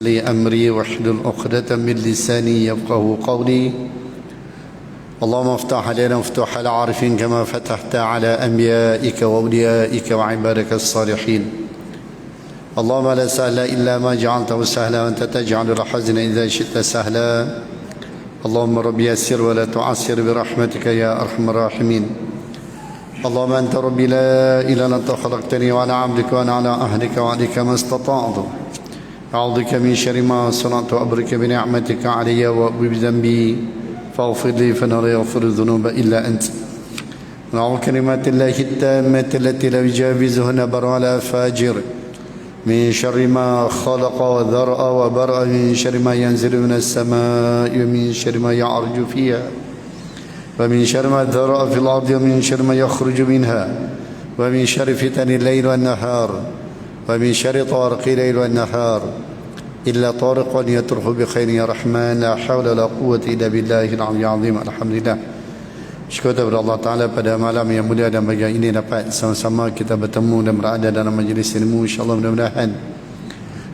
لي أمري واحلل عقدة من لساني يفقه قولي. اللهم افتح علينا مفتوح العارفين كما فتحت على أنبيائك وأوليائك وعبادك الصالحين. اللهم لا سهل إلا ما جعلته سهلا وأنت تجعل الحزن إذا شئت سهلا. اللهم ربي يسر ولا تعسر برحمتك يا أرحم الراحمين. اللهم أنت ربي لا إله إلا أنت خلقتني وأنا عبدك وأنا على عهدك وعليك ما استطعت. أعوذ بك من شر ما صنعت وأبرك بنعمتك علي وبذنبي فاغفر لي فإنه لا يغفر الذنوب إلا أنت. ونعوذ بكلمات الله التامة التي لا يجاوزهن بر ولا فاجر من شر ما خلق وذرأ وبرأ من شر ما ينزل من السماء ومن شر ما يعرج فيها ومن شر ما ذرأ في الأرض ومن شر ما يخرج منها ومن شر فتن الليل والنهار ومن شر طارق الليل والنهار إلا طارق يطرح بخير يا رحمن. لا حول ولا قوة إلا بالله العلي العظيم. Alhamdulillah, syukur kepada Allah Ta'ala pada malam yang mulia dan bahagia ini dapat sama-sama kita bertemu dan berada dalam majlis ilmu. InsyaAllah mudah-mudahan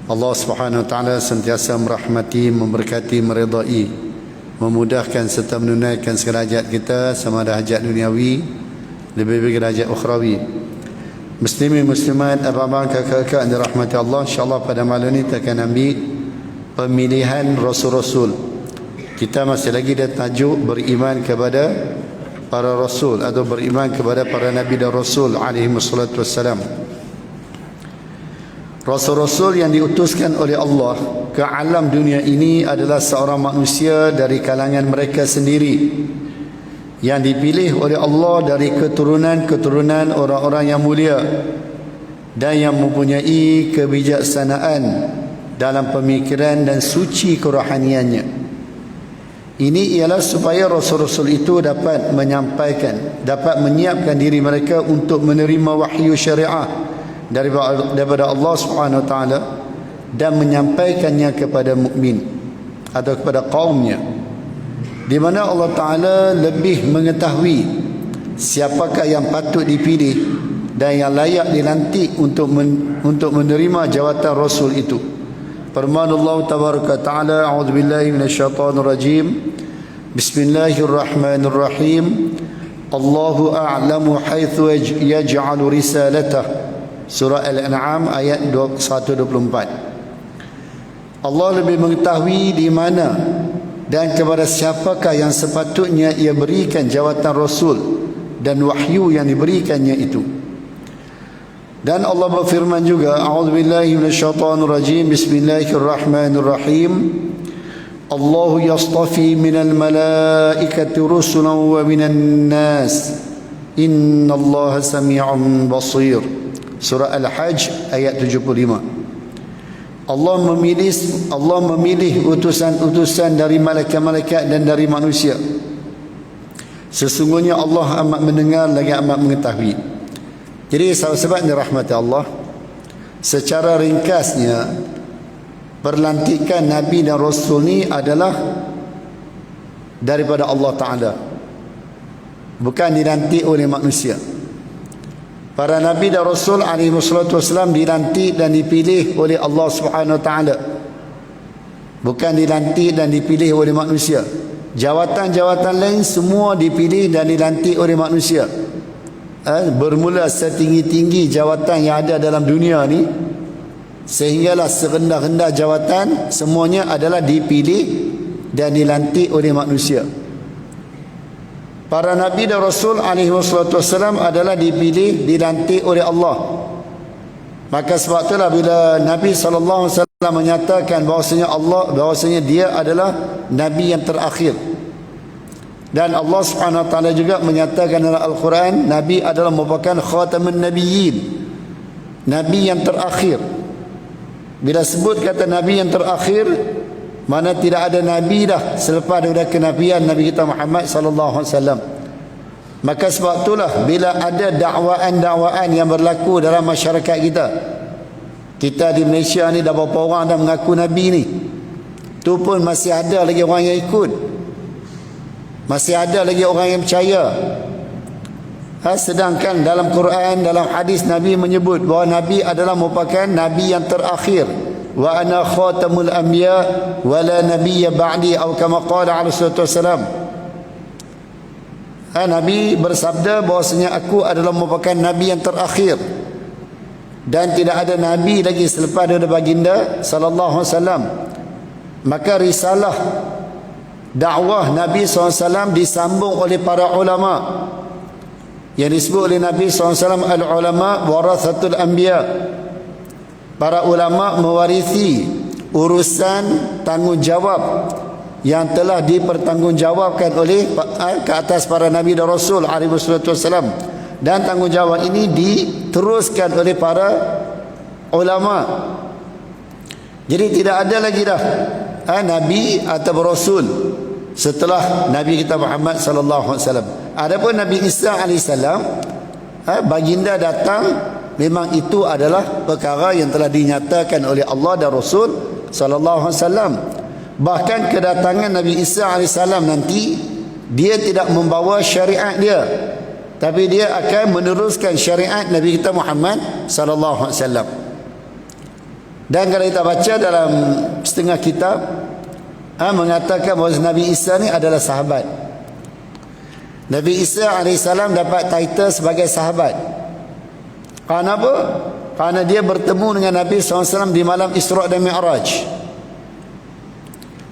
Allah Subhanahu Wa Ta'ala sentiasa merahmati, memberkati, meredai, memudahkan serta menunaikan segala hajat kita, sama ada hajat duniawi lebih-lebih hajat ukhrawi. Muslimin muslimat, abang-abang, kakak-kakak yang dirahmati Allah, insyaAllah pada malam ini kita akan ambil pemilihan Rasul-Rasul. Kita masih lagi ada tajuk beriman kepada para Rasul atau beriman kepada para Nabi dan Rasul alaihi wassalatu wassalam. Rasul-Rasul yang diutuskan oleh Allah ke alam dunia ini adalah seorang manusia dari kalangan mereka sendiri, yang dipilih oleh Allah dari keturunan-keturunan orang-orang yang mulia dan yang mempunyai kebijaksanaan dalam pemikiran dan suci kerohaniannya. Ini ialah supaya Rasul-Rasul itu dapat menyampaikan, dapat menyiapkan diri mereka untuk menerima wahyu syariah daripada Allah Subhanahu Wa Taala dan menyampaikannya kepada mukmin atau kepada kaumnya, di mana Allah Ta'ala lebih mengetahui siapakah yang patut dipilih dan yang layak dilantik untuk menerima jawatan Rasul itu. Firman Allah Tabaraka Ta'ala, a'udzubillahi minasyaitanir rajim, bismillahirrahmanirrahim, Allahu a'lamu haitsu yaj'alu risalatah. Surah Al-An'am ayat 124. Allah lebih mengetahui di mana dan kepada siapakah yang sepatutnya ia berikan jawatan Rasul dan wahyu yang diberikannya itu. Dan Allah berfirman juga, a'udzubillahi minasyaitanir rajim, bismillahirrahmanirrahim, Allahu yastafi minal malaikati rusulan wa minan nas innallaha sami'un basir. Surah Al-Hajj ayat 75. Allah memilih utusan-utusan dari malaikat-malaikat dan dari manusia. Sesungguhnya Allah amat mendengar lagi amat mengetahui. Jadi sahabat-sahabat yang dirahmati Allah, secara ringkasnya perlantikan Nabi dan Rasul ni adalah daripada Allah Ta'ala, bukan dilantik oleh manusia. Para Nabi dan Rasul alaihi wassalam dilantik dan dipilih oleh Allah Subhanahu Wa Ta'ala, bukan dilantik dan dipilih oleh manusia. Jawatan-jawatan lain semua dipilih dan dilantik oleh manusia. Bermula setinggi-tinggi jawatan yang ada dalam dunia ni, sehinggalah serendah-rendah jawatan, semuanya adalah dipilih dan dilantik oleh manusia. Para Nabi dan Rasul alaihi wasallam adalah dipilih, dilantik oleh Allah. Maka sebab itulah bila Nabi SAW menyatakan bahawasanya dia adalah Nabi yang terakhir. Dan Allah Subhanahu Wa Taala juga menyatakan dalam Al-Quran, Nabi adalah merupakan khatamun nabiyyin, Nabi yang terakhir. Bila sebut kata Nabi yang terakhir, mana tidak ada Nabi dah selepas daripada kenabian Nabi kita Muhammad sallallahu alaihi wasallam. Maka sebab itulah bila ada dakwaan-dakwaan yang berlaku dalam masyarakat kita di Malaysia ni dah berapa orang dah mengaku Nabi ni, tu pun masih ada lagi orang yang ikut, masih ada lagi orang yang percaya. Sedangkan dalam Quran, dalam hadis, Nabi menyebut bahawa Nabi adalah merupakan Nabi yang terakhir, wa ana khatamul anbiya wa la nabiyya ba'di atau kama qala alaihi salatu wasalam. Nabi bersabda bahwasanya aku adalah merupakan nabi yang terakhir dan tidak ada nabi lagi selepas daripada baginda sallallahu alaihi wasallam. Maka risalah dakwah Nabi SAW disambung oleh para ulama yang disebut oleh Nabi SAW al-ulama warathatul anbiya. Para ulama mewarisi urusan tanggungjawab yang telah dipertanggungjawabkan oleh ke atas para nabi dan rasul alaihi wasallam, dan tanggungjawab ini diteruskan oleh para ulama. Jadi tidak ada lagi dah nabi atau rasul setelah Nabi kita Muhammad sallallahu alaihi wasallam. Adapun Nabi Isa alaihi salam, baginda datang, memang itu adalah perkara yang telah dinyatakan oleh Allah dan Rasul sallallahu alaihi wasallam. Bahkan kedatangan Nabi Isa alaihi salam nanti, dia tidak membawa syariat dia, tapi dia akan meneruskan syariat Nabi kita Muhammad sallallahu alaihi wasallam. Dan kalau kita baca dalam setengah kitab mengatakan bahawa Nabi Isa ni adalah sahabat. Nabi Isa AS dapat title sebagai sahabat. Kerana apa? Kerana dia bertemu dengan Nabi SAW di malam Isra' dan Mi'raj.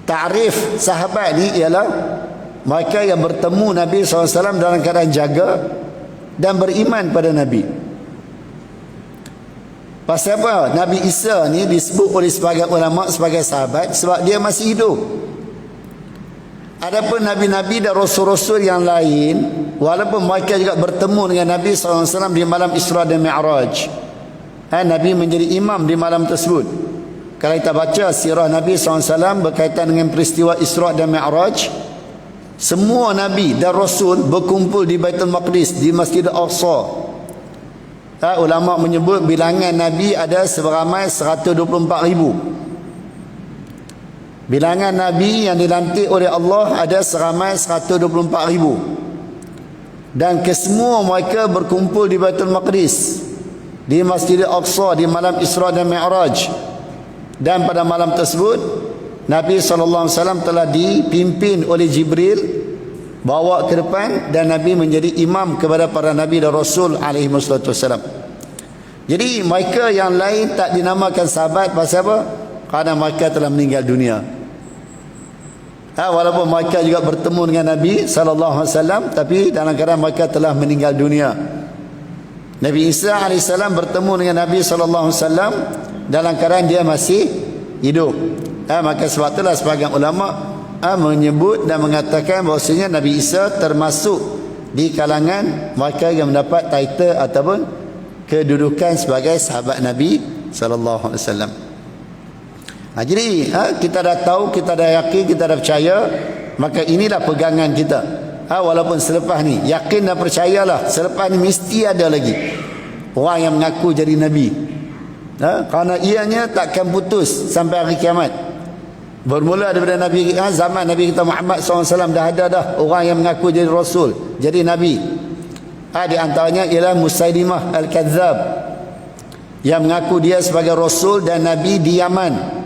Ta'rif sahabat ni ialah mereka yang bertemu Nabi SAW dalam keadaan jaga dan beriman pada Nabi. Pasal apa? Nabi Isa ni disebut oleh sebagian ulama sebagai sahabat sebab dia masih hidup. Adapun nabi-nabi dan rasul-rasul yang lain, walaupun mereka juga bertemu dengan Nabi SAW di malam Isra' dan Mi'raj, Nabi menjadi imam di malam tersebut. Kalau kita baca sirah Nabi SAW berkaitan dengan peristiwa Isra' dan Mi'raj, semua nabi dan rasul berkumpul di Baitul Maqdis, di Masjid Al-Aqsa. Ulama menyebut bilangan Nabi ada seberamai 124,000. Bilangan Nabi yang dilantik oleh Allah ada seramai 124,000. Dan kesemua mereka berkumpul di Baitul Maqdis, di Masjid Al-Aqsa di malam Isra' dan Mi'raj. Dan pada malam tersebut Nabi SAW telah dipimpin oleh Jibril, bawa ke depan, dan Nabi menjadi imam kepada para Nabi dan Rasul alaihi wasallam. Jadi mereka yang lain tak dinamakan sahabat. Pasal apa? Kerana mereka telah meninggal dunia. Walaupun mereka juga bertemu dengan Nabi SAW, tapi dalam keadaan mereka telah meninggal dunia. Nabi Isa AS bertemu dengan Nabi SAW dalam keadaan dia masih hidup. Maka sebab itulah sebagian ulama menyebut dan mengatakan bahawasanya Nabi Isa termasuk di kalangan mereka yang mendapat title ataupun kedudukan sebagai sahabat Nabi sallallahu alaihi wasallam. Jadi kita dah tahu, kita dah yakin, kita dah percaya, maka inilah pegangan kita. Walaupun selepas ni yakin dan percayalah, selepas ni mesti ada lagi orang yang mengaku jadi Nabi. Kerana ianya takkan putus sampai hari kiamat. Bermula daripada Nabi, zaman Nabi kita Muhammad SAW dah ada dah orang yang mengaku jadi Rasul, jadi Nabi. Di antaranya ialah Musailimah Al-Kadzab yang mengaku dia sebagai Rasul dan Nabi di Yaman.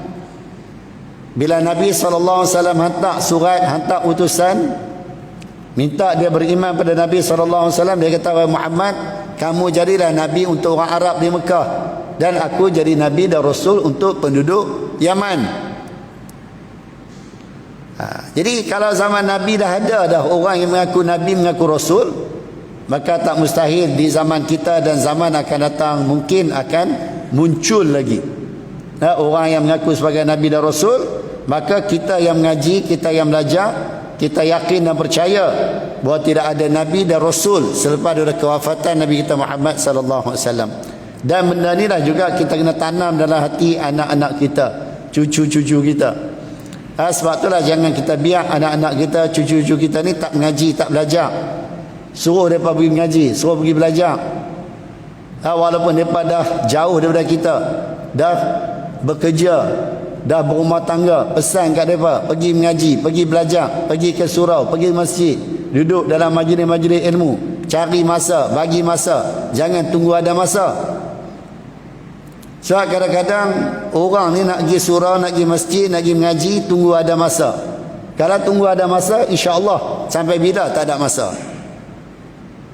Bila Nabi SAW hantar surat, hantar utusan, minta dia beriman pada Nabi SAW, dia kata, "Wahai Muhammad, kamu jadilah Nabi untuk orang Arab di Mekah, dan aku jadi Nabi dan Rasul untuk penduduk Yaman." Jadi kalau zaman Nabi dah ada dah orang yang mengaku Nabi, mengaku Rasul, maka tak mustahil di zaman kita dan zaman akan datang mungkin akan muncul lagi orang yang mengaku sebagai Nabi dan Rasul. Maka kita yang mengaji, kita yang belajar, kita yakin dan percaya bahawa tidak ada Nabi dan Rasul selepas dari kewafatan Nabi kita Muhammad sallallahu alaihi wasallam. Dan benda inilah juga kita kena tanam dalam hati anak-anak kita, cucu-cucu kita. Sebab itulah jangan kita biar anak-anak kita, cucu-cucu kita ni tak mengaji, tak belajar. Suruh mereka pergi mengaji, suruh pergi belajar. Walaupun mereka dah jauh daripada kita, dah bekerja, dah berumah tangga, pesan kat mereka pergi mengaji, pergi belajar, pergi ke surau, pergi masjid, duduk dalam majlis-majlis ilmu, cari masa, bagi masa, jangan tunggu ada masa. Sebab kadang-kadang orang ni nak pergi surau, nak pergi masjid, nak pergi mengaji, tunggu ada masa. Kalau tunggu ada masa, insya-Allah sampai bila tak ada masa.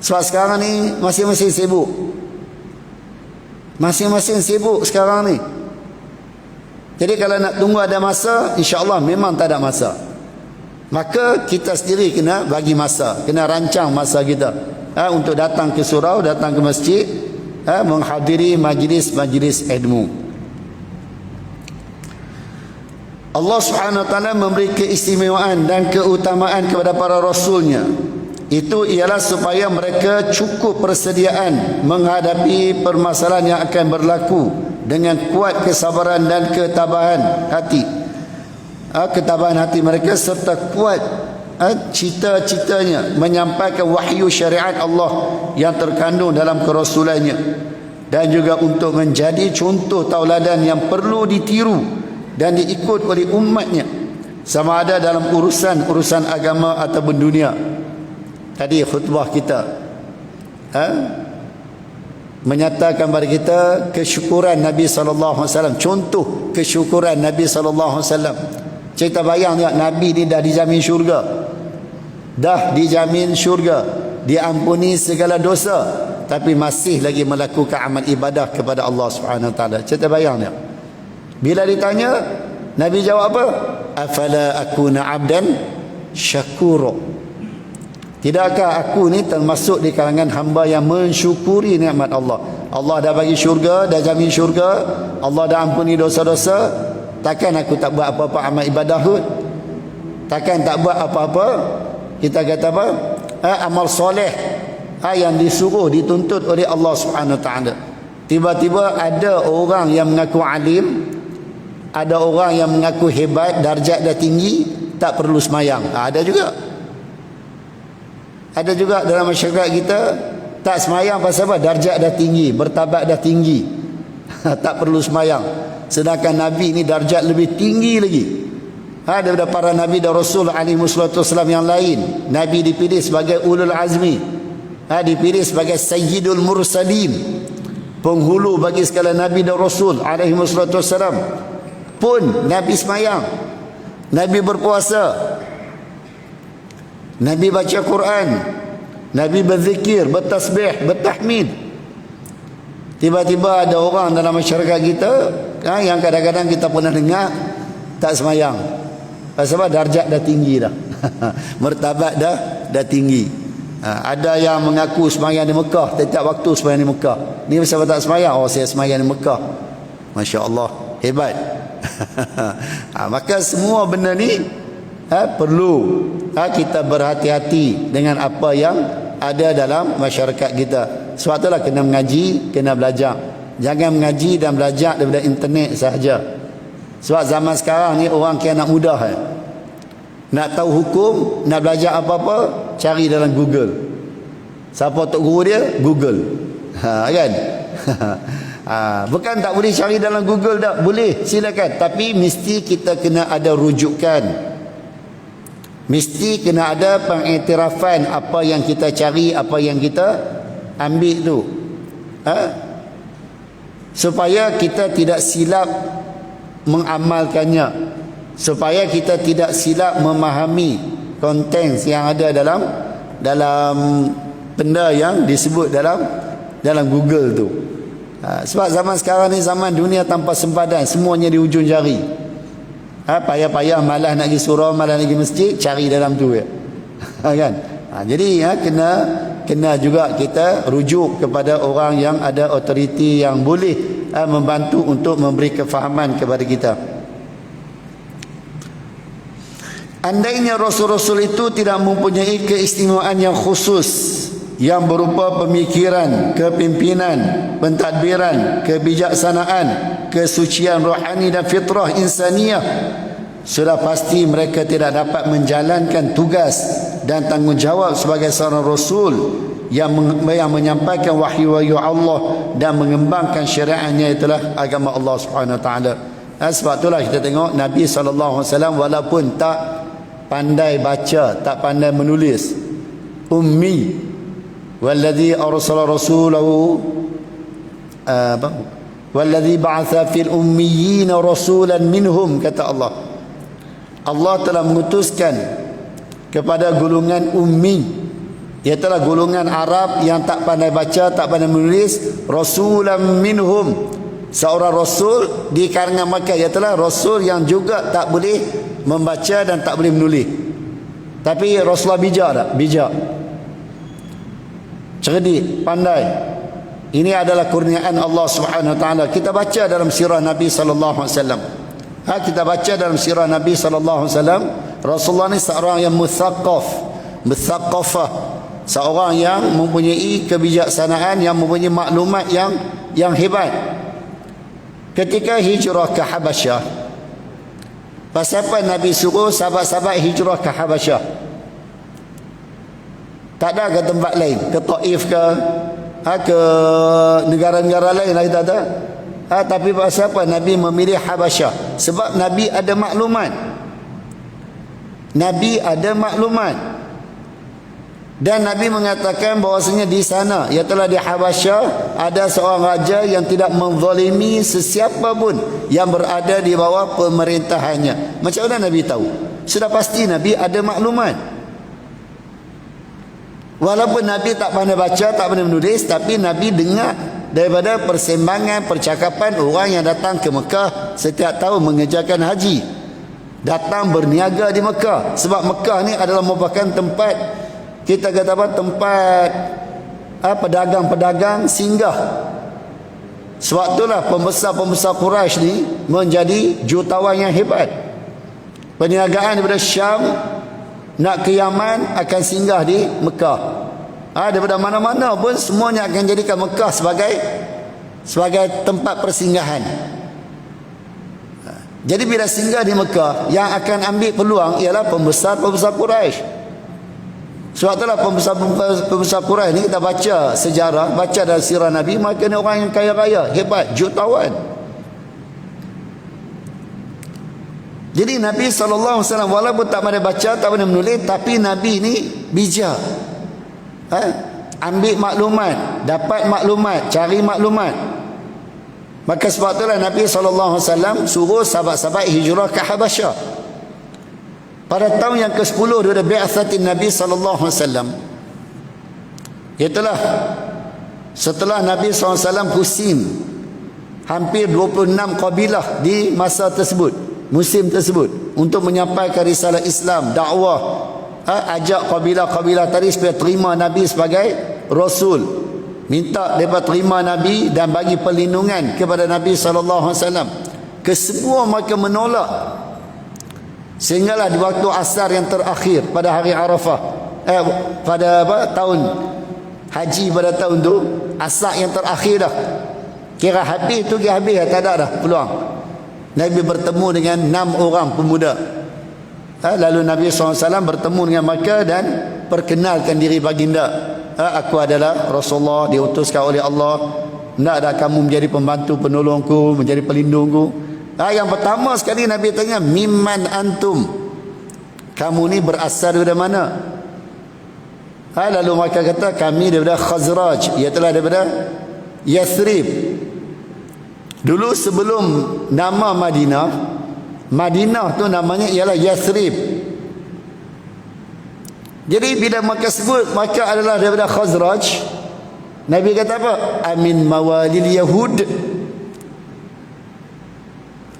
Sebab sekarang ni masing-masing sibuk. Masing-masing sibuk sekarang ni. Jadi kalau nak tunggu ada masa, insya-Allah memang tak ada masa. Maka kita sendiri kena bagi masa, kena rancang masa kita untuk datang ke surau, datang ke masjid, menghadiri majlis-majlis ilmu. Allah Subhanahu wa taala memberi keistimewaan dan keutamaan kepada para rasulnya. Itu ialah supaya mereka cukup persediaan menghadapi permasalahan yang akan berlaku dengan kuat kesabaran dan ketabahan hati. Ketabahan hati mereka serta kuat cita-citanya menyampaikan wahyu syariat Allah yang terkandung dalam kerasulannya, dan juga untuk menjadi contoh tauladan yang perlu ditiru dan diikut oleh umatnya, sama ada dalam urusan agama ataupun dunia. Tadi khutbah kita menyatakan kepada kita kesyukuran Nabi SAW, contoh kesyukuran Nabi SAW. Kita bayang tak, Nabi ni dah dijamin syurga, dah dijamin syurga, diampuni segala dosa, tapi masih lagi melakukan amal ibadah kepada Allah Subhanahu Wa Taala. Kita bayang tak? Bila ditanya, Nabi jawab apa? Afala akuna abdan syakura. Tidakkah aku ni termasuk di kalangan hamba yang mensyukuri nikmat Allah? Allah dah bagi syurga, dah jamin syurga, Allah dah ampuni dosa-dosa. Takkan aku tak buat apa-apa amal ibadah kot? Takkan tak buat apa-apa? Kita kata apa? Amal soleh yang disuruh, dituntut oleh Allah Subhanahu Wa Taala. Tiba-tiba ada orang yang mengaku alim, ada orang yang mengaku hebat, darjat dah tinggi, tak perlu semayang. Ada juga. Ada juga dalam masyarakat kita tak semayang pasal apa? Darjat dah tinggi, bertabat dah tinggi, tak perlu semayang. Sedangkan Nabi ni darjat lebih tinggi lagi daripada para Nabi dan Rasul alaihi wasallam yang lain. Nabi dipilih sebagai ulul azmi, dipilih sebagai sayyidul mursalin, penghulu bagi segala Nabi dan Rasul alaihi wasallam. Pun Nabi semayang, Nabi berpuasa, Nabi baca Quran, Nabi berzikir, bertasbih, bertahmid. Tiba-tiba ada orang dalam masyarakat kita yang kadang-kadang kita pernah dengar tak semayang. Pasal apa? Darjat dah tinggi dah. Martabat dah tinggi. Ada yang mengaku semayang di Mekah, setiap waktu semayang di Mekah. Ni pasal tak semayang? Oh, saya semayang di Mekah. Masya Allah, hebat. Maka semua benda ni perlu kita berhati-hati dengan apa yang ada dalam masyarakat kita. Sebab itulah kena mengaji, kena belajar. Jangan mengaji dan belajar daripada internet sahaja. Sebab zaman sekarang ni orang kira nak mudah. Nak tahu hukum, nak belajar apa-apa, cari dalam Google. Siapa tok guru dia? Google. Kan? Bukan tak boleh cari dalam Google tak? Boleh, silakan. Tapi mesti kita kena ada rujukan. Mesti kena ada pengiktirafan apa yang kita cari, apa yang kita ambil tu. Supaya kita tidak silap mengamalkannya, supaya kita tidak silap memahami konten yang ada dalam benda yang disebut dalam Google tu. Sebab zaman sekarang ni zaman dunia tanpa sempadan, semuanya di ujung jari. Payah-payah malas nak pergi surau, malas nak pergi masjid, cari dalam tu ya. Kan? Jadi kena juga kita rujuk kepada orang yang ada otoriti yang boleh membantu untuk memberi kefahaman kepada kita. Andainya Rasul-Rasul itu tidak mempunyai keistimewaan yang khusus yang berupa pemikiran, kepimpinan, pentadbiran, kebijaksanaan, kesucian rohani dan fitrah insaniyah, sudah pasti mereka tidak dapat menjalankan tugas dan tanggungjawab sebagai seorang Rasul yang menyampaikan wahyu-wahyu Allah dan mengembangkan syariatnya, itulah agama Allah Subhanahu Wa Taala. Sebab itulah kita tengok Nabi SAW walaupun tak pandai baca, tak pandai menulis, ummi, walladhi arsala rasulahu wallazi ba'atha fil ummiyina rasulan minhum, kata Allah. Allah telah mengutuskan kepada golongan ummi, iaitu golongan Arab yang tak pandai baca, tak pandai menulis, rasulan minhum, seorang rasul di kalangan Makkah, iaitu rasul yang juga tak boleh membaca dan tak boleh menulis. Tapi Rasulullah bijak tak? Bijak, cerdik, pandai. Ini adalah kurniaan Allah Subhanahu Wa Taala. Kita baca dalam sirah Nabi sallallahu alaihi wasallam. Kita baca dalam sirah Nabi sallallahu alaihi wasallam, Rasulullah ni seorang yang muthaqaf, muthaqafah, seorang yang mempunyai kebijaksanaan, yang mempunyai maklumat yang hebat. Ketika hijrah ke Habasyah, pasal apa Nabi suruh sahabat-sahabat hijrah ke Habasyah? Tak ada ke tempat lain, ke Taif ke negara-negara lain lagi tak ada. Tapi pasal apa Nabi memilih Habasyah? Sebab Nabi ada maklumat. Nabi ada maklumat. Dan Nabi mengatakan bahawasanya di sana, iaitu di Habasyah, ada seorang raja yang tidak menzalimi sesiapa pun yang berada di bawah pemerintahannya. Macam mana Nabi tahu? Sudah pasti Nabi ada maklumat. Walaupun Nabi tak pandai baca, tak pandai menulis, tapi Nabi dengar daripada persembangan, percakapan orang yang datang ke Mekah setiap tahun mengerjakan haji, datang berniaga di Mekah. Sebab Mekah ni adalah merupakan tempat, kita kata apa, tempat pedagang-pedagang singgah. Sebab itulah pembesar-pembesar Quraisy ni menjadi jutawan yang hebat. Perniagaan daripada Syam nak ke Yaman akan singgah di Mekah. Daripada mana-mana pun semuanya akan jadikan Mekah sebagai tempat persinggahan. Jadi bila singgah di Mekah, yang akan ambil peluang ialah pembesar-pembesar Quraisy. Sebab itulah pembesar Quraisy ni, kita baca sejarah, baca dalam sirah Nabi, mereka ni orang yang kaya raya, hebat, jutawan. Jadi Nabi SAW walaupun tak pandai baca, tak pandai menulis, tapi Nabi ni bijak. Ambil maklumat, dapat maklumat, cari maklumat. Maka sebab itulah Nabi SAW suruh sahabat-sahabat hijrah ke Habasyah. Pada tahun yang ke-10 daripada bi'atsatin Nabi SAW, iaitulah setelah Nabi SAW pusing hampir 26 kabilah di masa tersebut, musim tersebut, untuk menyampaikan risalah Islam, dakwah, ajak kabilah-kabilah tadi supaya terima Nabi sebagai Rasul, minta mereka terima Nabi dan bagi perlindungan kepada Nabi SAW. Kesemua mereka menolak. Sehinggalah di waktu asar yang terakhir pada hari Arafah, pada tahun haji, pada tahun tu asar yang terakhir dah, kira habis tu, kira habis tak ada dah peluang. Nabi bertemu dengan 6 orang pemuda. Lalu Nabi SAW bertemu dengan mereka dan perkenalkan diri baginda. Aku adalah Rasulullah, diutuskan oleh Allah. Naklah kamu menjadi pembantu penolongku, menjadi pelindungku. Yang pertama sekali Nabi tanya, mimman antum? Kamu ni berasal daripada mana? Lalu mereka kata, kami daripada Khazraj, iaitu daripada Yathrib. Dulu sebelum nama Madinah tu namanya ialah Yathrib. Jadi bila mereka sebut mereka adalah daripada Khazraj, Nabi kata apa? Amin mawalil Yahud.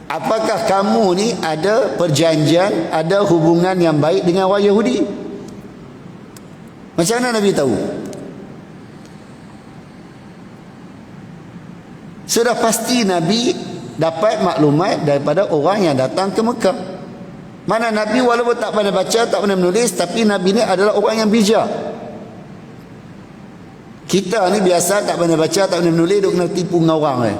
Apakah kamu ni ada perjanjian, ada hubungan yang baik dengan orang Yahudi? Macam mana Nabi tahu? Sudah pasti Nabi dapat maklumat daripada orang yang datang ke Mekah. Mana Nabi walaupun tak pandai baca, tak pandai menulis, tapi Nabi ni adalah orang yang bijak. Kita ni biasa tak pandai baca, tak pandai menulis, duk kena tipu dengan orang ni.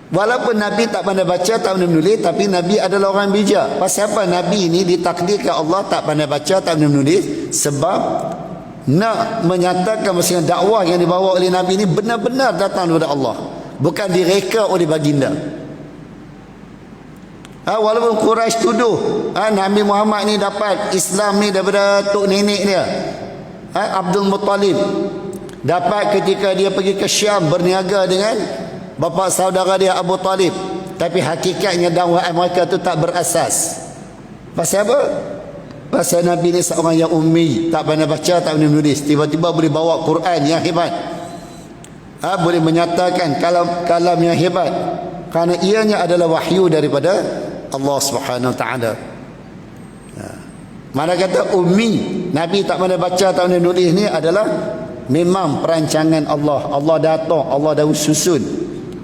Walaupun Nabi tak pandai baca, tak pandai menulis, tapi Nabi adalah orang bijak. Pasal apa Nabi ni ditakdirkan Allah tak pandai baca, tak pandai menulis? Sebab nak menyatakan maksudnya dakwah yang dibawa oleh Nabi ni benar-benar datang daripada Allah, bukan direka oleh baginda. Walaupun Quraisy tuduh Nabi Muhammad ni dapat Islam ni daripada tok nenek dia, Abdul Muttalib, Dapat ketika dia pergi ke Syam berniaga dengan bapa saudara dia Abu Talib. Tapi hakikatnya dakwah mereka tu tak berasas. Pasal apa? Pasal Nabi ni seorang yang ummi, tak pandai baca, tak pandai menulis. Tiba-tiba boleh bawa Quran yang hebat. Boleh menyatakan kalam yang hebat. Kerana ianya adalah wahyu daripada Allah Subhanahu Wa Taala. Mana kata ummi, Nabi tak pandai baca, tak pandai nulis ni adalah memang perancangan Allah. Allah datang, Allah dah susun.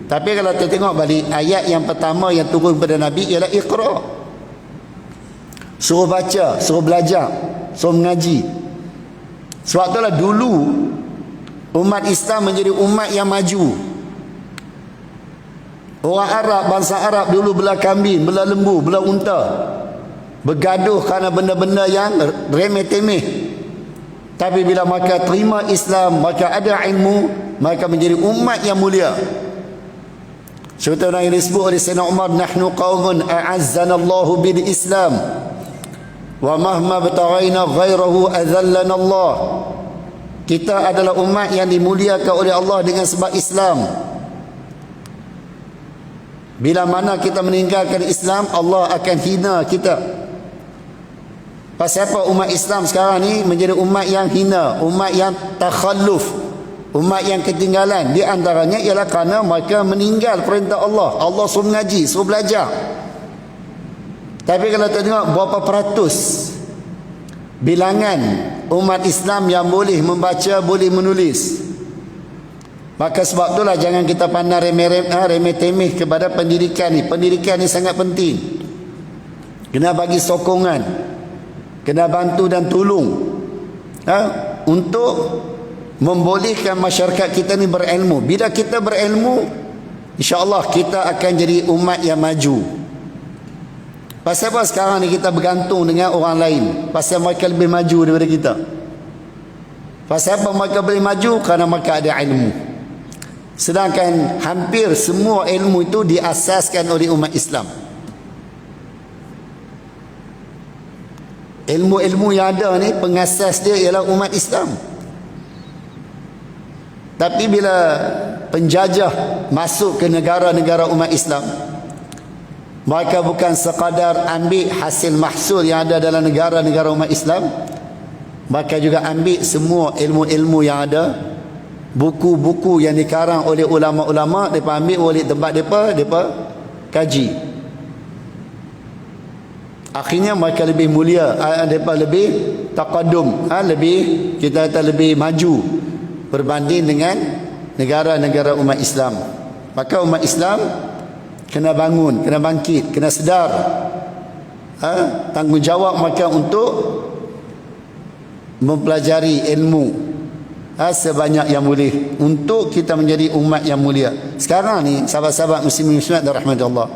Tapi kalau kita tengok balik, ayat yang pertama yang turun kepada Nabi ialah Iqra. Suruh baca, suruh belajar, suruh mengaji. Sebab itulah dulu umat Islam menjadi umat yang maju. Orang Arab, bangsa Arab dulu belah kambing, belah lembu, belah unta, bergaduh kerana benda-benda yang remeh-temeh. Tapi bila mereka terima Islam, mereka ada ilmu, mereka menjadi umat yang mulia. Seperti yang disebut oleh Sayyidina Umar, nahnu qaumun a'azzana Allahu bil Islam wa mahma bataghaina ghairahu adzallana Allah. Kita adalah umat yang dimuliakan oleh Allah dengan sebab Islam. Bila mana kita meninggalkan Islam, Allah akan hina kita. Pasal apa umat Islam sekarang ni menjadi umat yang hina, umat yang takhalluf, umat yang ketinggalan? Di antaranya ialah kerana mereka meninggal perintah Allah. Allah suruh mengaji, suruh belajar. Tapi kalau kita tengok berapa peratus bilangan umat Islam yang boleh membaca, boleh menulis. Maka sebab itulah jangan kita pandang remeh-temeh kepada pendidikan ni. Pendidikan ni sangat penting. Kena bagi sokongan, kena bantu dan tolong untuk membolehkan masyarakat kita ni berilmu. Bila kita berilmu, insya-Allah kita akan jadi umat yang maju. Pasal apa sekarang ni kita bergantung dengan orang lain? Pasal mereka lebih maju daripada kita. Pasal apa mereka boleh maju? Kerana mereka ada ilmu. Sedangkan hampir semua ilmu itu diasaskan oleh umat Islam. Ilmu-ilmu yang ada ni, pengasas dia ialah umat Islam. Tapi bila penjajah masuk ke negara-negara umat Islam, mereka bukan sekadar ambil hasil mahsul yang ada dalam negara-negara umat Islam, mereka juga ambil semua ilmu-ilmu yang ada, buku-buku yang dikarang oleh ulama-ulama, mereka ambil oleh tempat mereka kaji. Akhirnya mereka lebih mulia, mereka lebih taqadum, lebih, kita kata lebih maju berbanding dengan negara-negara umat Islam. Maka umat Islam kena bangun, kena bangkit, kena sedar tanggungjawab mereka untuk mempelajari ilmu sebanyak yang boleh untuk kita menjadi umat yang mulia. Sekarang ni sahabat-sahabat muslimin muslimat dan rahmat Allah,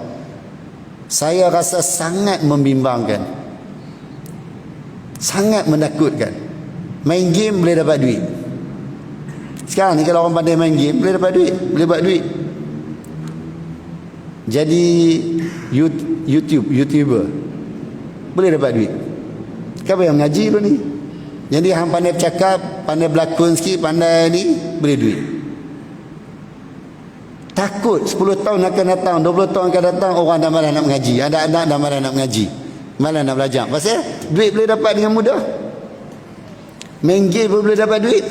saya rasa sangat membimbangkan, sangat menakutkan. Main game boleh dapat duit. Sekarang ni kalau orang pandai main game boleh dapat duit, boleh buat duit. Jadi YouTuber boleh dapat duit. Siapa yang mengaji tu ni? Jadi hang pandai bercakap, pandai berlakon sikit, pandai ni, boleh duit. Takut 10 tahun akan datang, 20 tahun akan datang, orang dah malas nak mengaji, anak-anak dah malas nak mengaji, malas nak belajar. Pasal duit boleh dapat dengan mudah. Main game pun boleh dapat duit.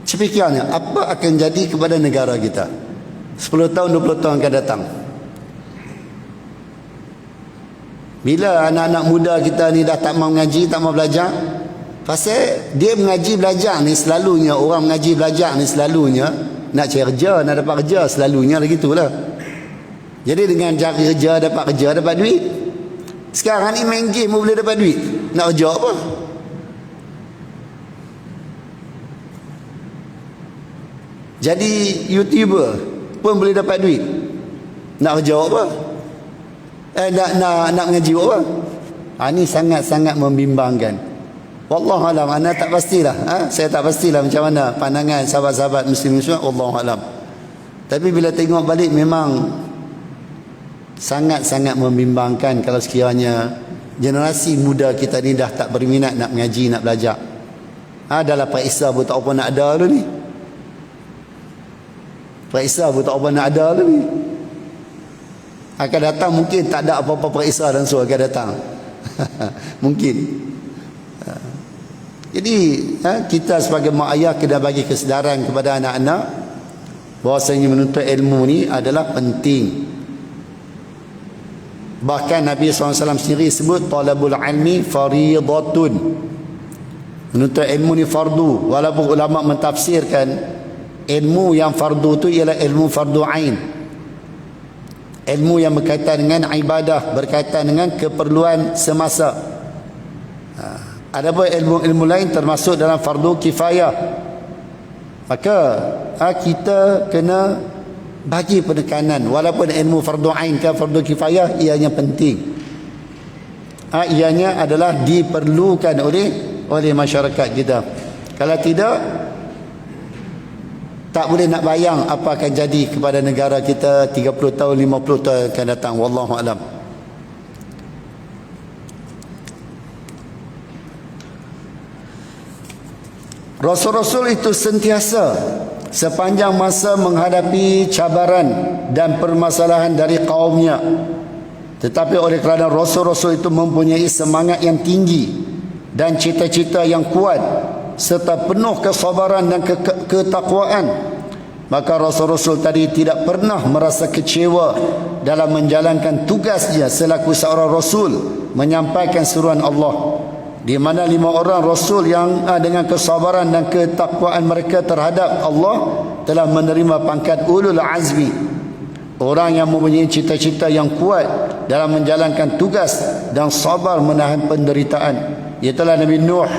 Sepikirnya apa akan jadi kepada negara kita 10 tahun, 20 tahun akan datang? Bila anak-anak muda kita ni dah tak mau mengaji, tak mau belajar. Pasal dia mengaji belajar ni selalunya, orang mengaji belajar ni selalunya nak cari kerja, nak dapat kerja, selalunya lah gitulah. Jadi dengan cari kerja, dapat kerja, dapat duit. Sekarang ni main game pun boleh dapat duit. Nak kerja apa? Jadi YouTuber pun boleh dapat duit. Nak kerja apa? Nak mengaji apa? Ini sangat-sangat membimbangkan. Wallahualam, ana tak pastilah. Saya tak pastilah macam mana pandangan sahabat-sahabat muslim muslimat, wallahualam. Tapi bila tengok balik memang sangat-sangat membimbangkan kalau sekiranya generasi muda kita ni dah tak berminat nak mengaji, nak belajar. Dalam Pak Isa pun tak apa nak ada lu ni. Pak Isa pun tak apa nak ada lu ni. Akan datang mungkin tak ada apa-apa Pak Isa dan so akan datang. Mungkin. Jadi kita sebagai mak ayah kena bagi kesedaran kepada anak-anak bahawasanya menuntut ilmu ni adalah penting. Bahkan Nabi SAW sendiri sebut talabul ilmi faridatun. Menuntut ilmu ni fardu. Walaupun ulama mentafsirkan ilmu yang fardu tu ialah ilmu fardu ain. Ilmu yang berkaitan dengan ibadah, berkaitan dengan keperluan semasa. Adapun ilmu-ilmu lain termasuk dalam fardu kifayah. Maka kita kena bagi penekanan, walaupun ilmu fardu ain ke fardu kifayah, ianya penting. Ianya adalah diperlukan oleh masyarakat kita. Kalau tidak, tak boleh nak bayang apa akan jadi kepada negara kita 30 tahun, 50 tahun akan datang. Wallahu a'lam. Rasul-rasul itu sentiasa sepanjang masa menghadapi cabaran dan permasalahan dari kaumnya. Tetapi oleh kerana rasul-rasul itu mempunyai semangat yang tinggi dan cita-cita yang kuat serta penuh kesabaran dan ketakwaan, maka rasul-rasul tadi tidak pernah merasa kecewa dalam menjalankan tugasnya selaku seorang rasul menyampaikan seruan Allah, di mana 5 orang rasul yang dengan kesabaran dan ketakwaan mereka terhadap Allah telah menerima pangkat ulul azmi, orang yang mempunyai cita-cita yang kuat dalam menjalankan tugas dan sabar menahan penderitaan. Ialah Nabi Nuh,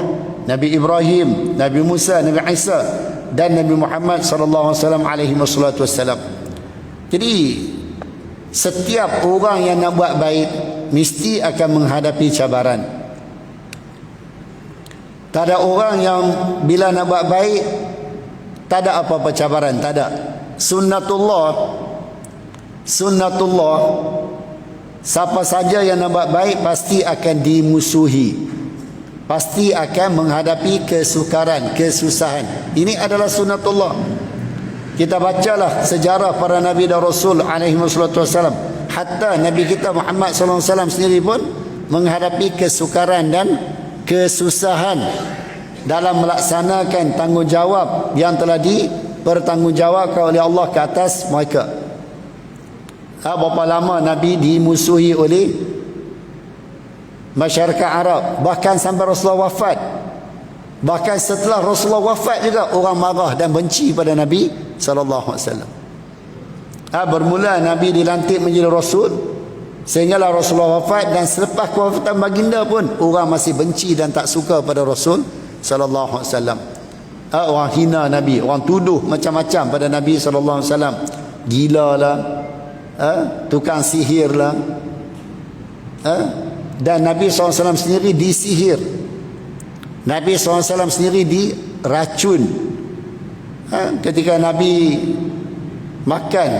Nabi Ibrahim, Nabi Musa, Nabi Isa dan Nabi Muhammad sallallahu alaihi wasallam. Jadi setiap orang yang nak buat baik mesti akan menghadapi cabaran. Tak ada orang yang bila nak buat baik tak ada apa-apa cabaran, tak ada. Sunnatullah, siapa saja yang nak buat baik pasti akan dimusuhi, pasti akan menghadapi kesukaran, kesusahan. Ini adalah sunnatullah. Kita bacalah sejarah para nabi dan rasul alaihi wasallam. Hatta nabi kita Muhammad sallallahu alaihi wasallam sendiri pun menghadapi kesukaran dan kesusahan dalam melaksanakan tanggungjawab yang telah dipertanggungjawabkan oleh Allah ke atas mereka. Berapa lama nabi dimusuhi oleh masyarakat Arab, bahkan sampai Rasulullah wafat. Bahkan setelah Rasulullah wafat juga orang marah dan benci pada Nabi sallallahu alaihi wasallam. Bermula Nabi dilantik menjadi rasul, sehinggalah Rasulullah wafat, dan selepas kewafatan baginda pun orang masih benci dan tak suka pada Rasul sallallahu alaihi wasallam. Orang hina Nabi, orang tuduh macam-macam pada Nabi sallallahu alaihi wasallam. Gila lah, tukang sihir lah, dan Nabi SAW sendiri disihir. Nabi SAW sendiri diracun. Ketika Nabi makan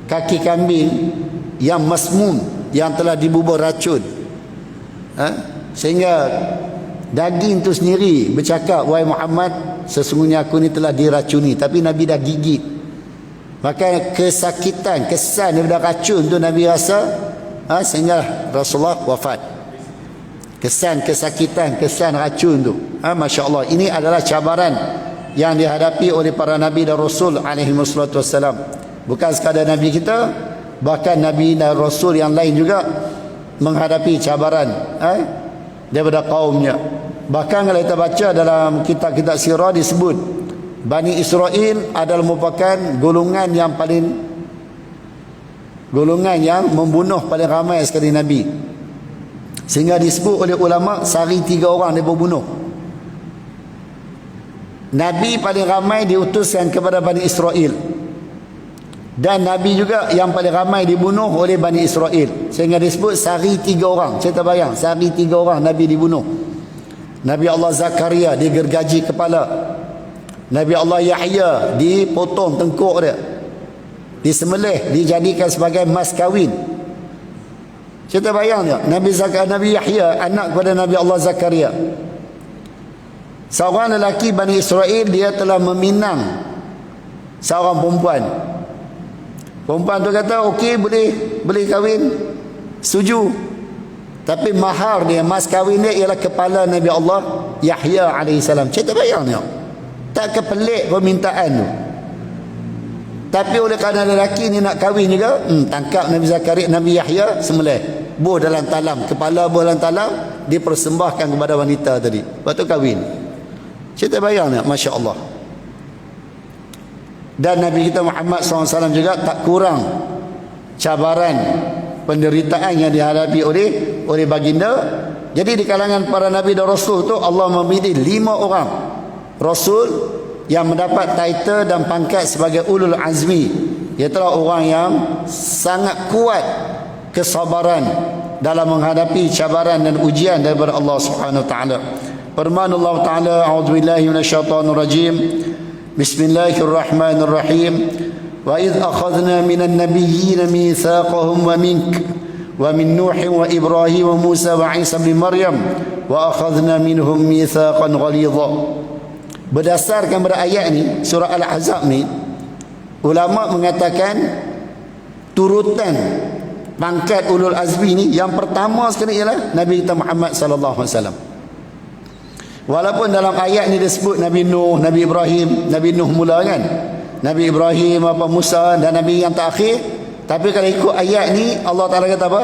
kaki kambing yang masmum, yang telah dibubur racun, sehingga daging itu sendiri bercakap, wahai Muhammad, sesungguhnya aku ni telah diracuni. Tapi Nabi dah gigit. Maka kesakitan, kesan daripada racun tu Nabi rasa, sehingga Rasulullah wafat. Kesan kesakitan, kesan racun tu. Masya Allah, ini adalah cabaran yang dihadapi oleh para Nabi dan Rasul alaihi wasallam. Bukan sekadar Nabi kita, bahkan Nabi dan Rasul yang lain juga menghadapi cabaran daripada kaumnya. Bahkan kalau kita baca dalam kitab-kitab sirah disebut Bani Israel adalah merupakan golongan yang membunuh paling ramai sekali Nabi, sehingga disebut oleh ulama sehari 3 orang dia berbunuh. Nabi paling ramai diutuskan kepada Bani Israel, dan Nabi juga yang paling ramai dibunuh oleh Bani Israel, sehingga disebut sehari 3 orang. Saya terbayang sehari 3 orang Nabi dibunuh. Nabi Allah Zakaria digergaji kepala, Nabi Allah Yahya dipotong tengkuk dia, disembelih, dijadikan sebagai mas kahwin. Kita bayang tak? Nabi Yahya anak kepada Nabi Allah Zakaria. Seorang lelaki Bani Israel, dia telah meminang seorang perempuan. Perempuan tu kata okey, boleh kahwin, setuju. Tapi mahar dia, mas kahwin dia ialah kepala Nabi Allah Yahya alaihissalam. Saya tak bayang tengok, tak kepelik permintaan tu. Tapi oleh kerana lelaki ni nak kahwin juga, tangkap Nabi Zakaria, Nabi Yahya, sembelih, buh dalam talam, kepala buh dalam talam, dipersembahkan kepada wanita tadi. Lepas tu kahwin. Saya tak bayang tengok, Masya Allah. Dan Nabi kita Muhammad SAW juga tak kurang cabaran, penderitaan yang dihadapi oleh baginda. Jadi di kalangan para Nabi dan Rasul tu, Allah memilih 5 orang Rasul yang mendapat title dan pangkat sebagai ulul azmi. Iaitulah orang yang sangat kuat kesabaran dalam menghadapi cabaran dan ujian daripada Allah Subhanahu wa taala. Firman Allah taala, a'udzubillahi minasyaitonir rajim. Bismillahirrahmanirrahim. Wa idh akhadna minan nabiyyin mitsaqahum wa mink wa min Nuh wa Ibrahim wa Musa wa Isa bin Maryam wa akhadna minhum mitsaqan ghalidha. Berdasarkan pada ayat ni, surah Al-Ahzab ni, ulama mengatakan turutan pangkat ulul azmi ni, yang pertama sekali ialah Nabi kita Muhammad sallallahu alaihi wasallam. Walaupun dalam ayat ni disebut Nabi Nuh, Nabi Ibrahim, Nabi Nuh mula kan, Nabi Ibrahim, Musa dan Nabi yang terakhir, tapi kalau ikut ayat ni Allah Ta'ala kata apa?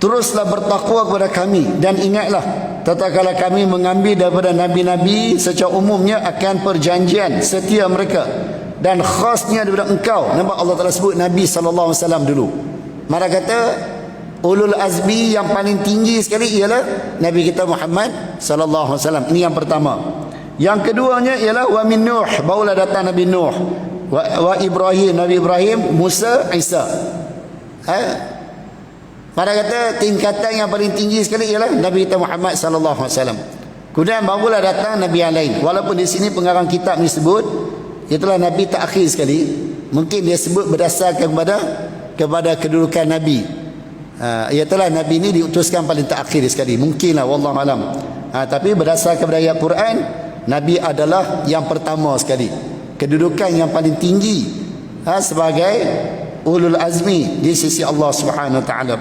Teruslah bertakwa kepada kami dan ingatlah tatkala kami mengambil daripada nabi-nabi secara umumnya akan perjanjian setia mereka, dan khasnya daripada engkau. Nampak Allah Ta'ala sebut Nabi SAW dulu. Mara kata ulul azmi yang paling tinggi sekali ialah Nabi kita Muhammad SAW. Ini yang pertama. Yang keduanya ialah wa min Nuh, barulah datang Nabi Nuh, wa Ibrahim, Nabi Ibrahim, Musa, Isa. Pada kata tingkatan yang paling tinggi sekali ialah Nabi kita Muhammad sallallahu alaihi wasallam. Kemudian barulah datang nabi yang lain. Walaupun di sini pengarang kitab ni sebut itulah nabi terakhir sekali. Mungkin dia sebut berdasarkan kepada kedudukan nabi. Itulah nabi ni diutuskan paling terakhir sekali. Mungkinlah, wallahu alam. Tapi berdasarkan kepada ayat Quran, nabi adalah yang pertama sekali. Kedudukan yang paling tinggi sebagai ulul azmi di sisi Allah Subhanahu wa taala.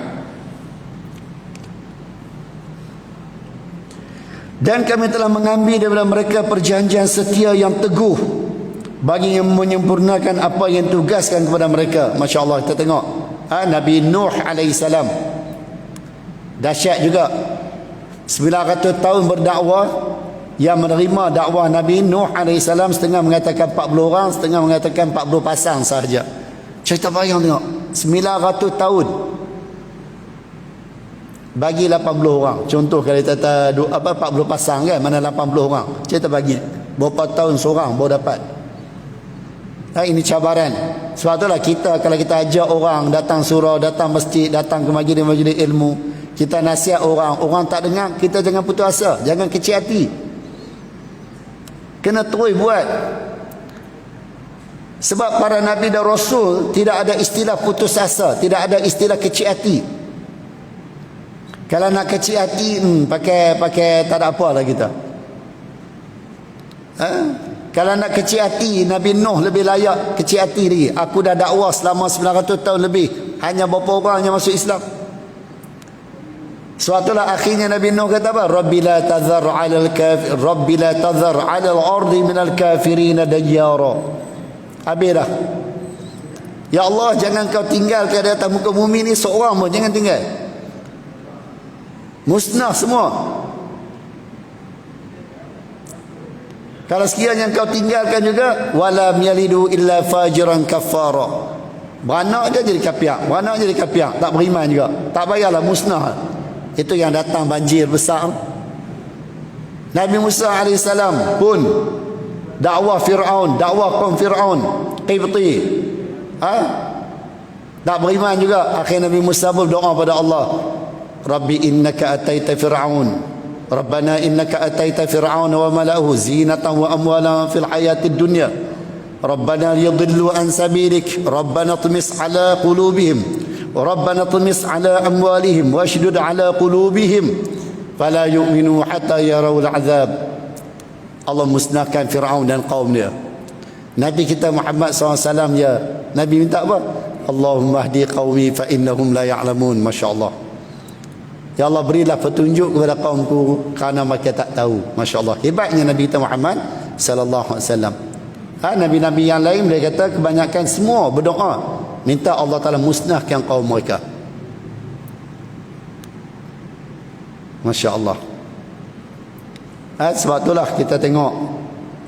Dan kami telah mengambil daripada mereka perjanjian setia yang teguh bagi yang menyempurnakan apa yang tugaskan kepada mereka. Masya Allah, kita tengok Nabi Nuh alaihissalam dahsyat juga. 900 tahun berdakwah, yang menerima dakwah Nabi Nuh alaihissalam setengah mengatakan 40 orang, setengah mengatakan 40 pasang sahaja. Cerita bayang tengok, 900 tahun bagi 80 orang. Contoh kalau kita 40 pasang kan, mana 80 orang, kita bagi berapa tahun seorang baru dapat. Ini cabaran. Sebab itulah kita, kalau kita ajak orang datang surau, datang masjid, datang ke majlis-majlis ilmu, kita nasihat orang tak dengar, kita jangan putus asa, jangan kecil hati, kena terus buat. Sebab para Nabi dan Rasul tidak ada istilah putus asa, tidak ada istilah kecil hati. Kalau nak kecil hati, pakai tak ada apa lah kita. Kalau nak kecil hati, Nabi Nuh lebih layak kecil hati lagi. Aku dah dakwah selama 900 tahun lebih, hanya berapa orang yang masuk Islam. Suatulah akhirnya Nabi Nuh kata apa? Rabbi la tadhar 'alal kafir, Rabbi la tadhar 'alal ardi minal kafirin dayyara. Habis dah. Ya Allah, jangan kau tinggalkan di atas muka bumi ni seorang pun, jangan tinggal. Musnah semua. Kalau sekiranya kau tinggalkan juga, wala yalidu illa fajiran kafara. Beranak je jadi kapiak, beranak jadi kapiak, tak beriman juga, tak payahlah, musnah. Itu yang datang banjir besar. Nabi Musa alaihissalam pun dakwah Fir'aun, dakwah kaum Fir'aun Qibti, tak beriman juga. Akhir Nabi Musa pun doa pada Allah, Rabbi innaka ataita Fir'aun, Rabbana innaka ataita Fir'aun wa mala'ahu zinatan wa amwalan fil hayatid dunya, Rabbana liyadillu an sabilik, Rabbana tumis ala qulubihim, Rabbana tumis ala amwalihim washdud ala qulubihim fala yu'minu hatta yarawul azab. Allah musnahkan Fir'aun dan kaum dia. Nabi kita Muhammad SAW ya, Nabi minta apa? Allahumma hdi qaumi fa innahum la ya'lamun. Masya Allah. Ya Allah, berilah petunjuk kepada kaumku kerana mereka tak tahu. Masya Allah. Hebatnya Nabi kita Muhammad sallallahu alaihi wasallam. Nabi-nabi yang lain mereka kata kebanyakan semua berdoa minta Allah Taala musnahkan kaum mereka. Masya Allah. Sebab itulah kita tengok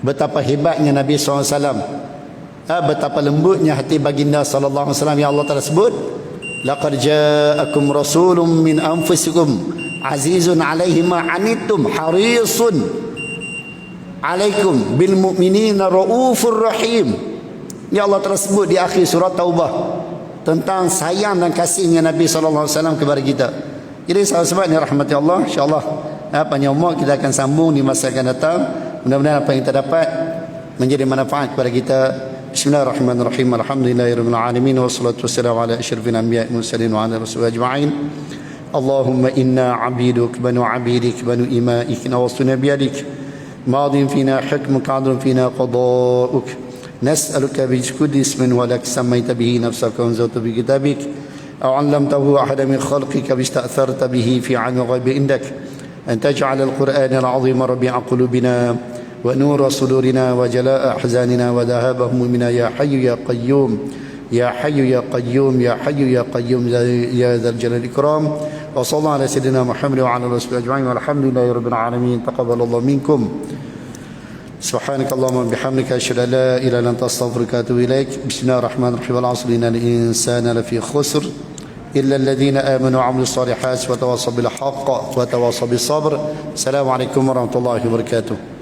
betapa hebatnya Nabi SAW, betapa lembutnya hati baginda sallallahu alaihi wasallam yang Allah Taala sebut, laqad ja'akum rasulun min anfusikum azizun 'alaihi ma 'anittum harisun 'alaikum bil mu'minina raufur rahim. Ya Allah Taala sebut di akhir surat Taubah tentang sayang dan kasihnya Nabi sallallahu alaihi wasallam kepada kita. Jadi sahabat ni rahmati Allah, insya-Allah panjang umur kita akan sambung di masa akan datang. Mudah-mudahan apa yang kita dapat menjadi manfaat kepada kita. Bismillahirrahmanirrahim. Alhamdulillahirabbil alamin wassalatu wassalamu ala asyrafil anbiya'i wal mursalin wa ala rasulih ajma'in. Allahumma inna 'abiduk banu 'abidik banu ima'ik nawasna biyadik madin fina hukmuka 'adlun fina qada'uk nas'aluka bi kulli ismin wa lak sammaita bihi nafsaka wa anzalta bi kitabik أو علمته أحد من خلقك باستأثرت به في علم الغيب عندك أن تجعل القرآن العظيم ربيع قلوبنا ونور صدورنا وجلاء أحزاننا وذهاب همومنا يا حي يا قيوم يا حي يا قيوم يا حي يا قيوم يا ذا الجلال والإكرام. وصلى الله على سيدنا محمد وعلى آله وصحبه أجمعين والحمد لله رب العالمين. تقبل الله منكم. سبحانك اللهم وبحمدك أشهد أن لا إله إلا أنت أستغفرك وأتوب إليك. بسم الله الرحمن الرحيم. والعصر إن الإنسان لفي خسر إلا الذين آمنوا وعملوا الصالحات وتواصوا بالحق وتواصوا بالصبر. السلام عليكم ورحمة الله وبركاته.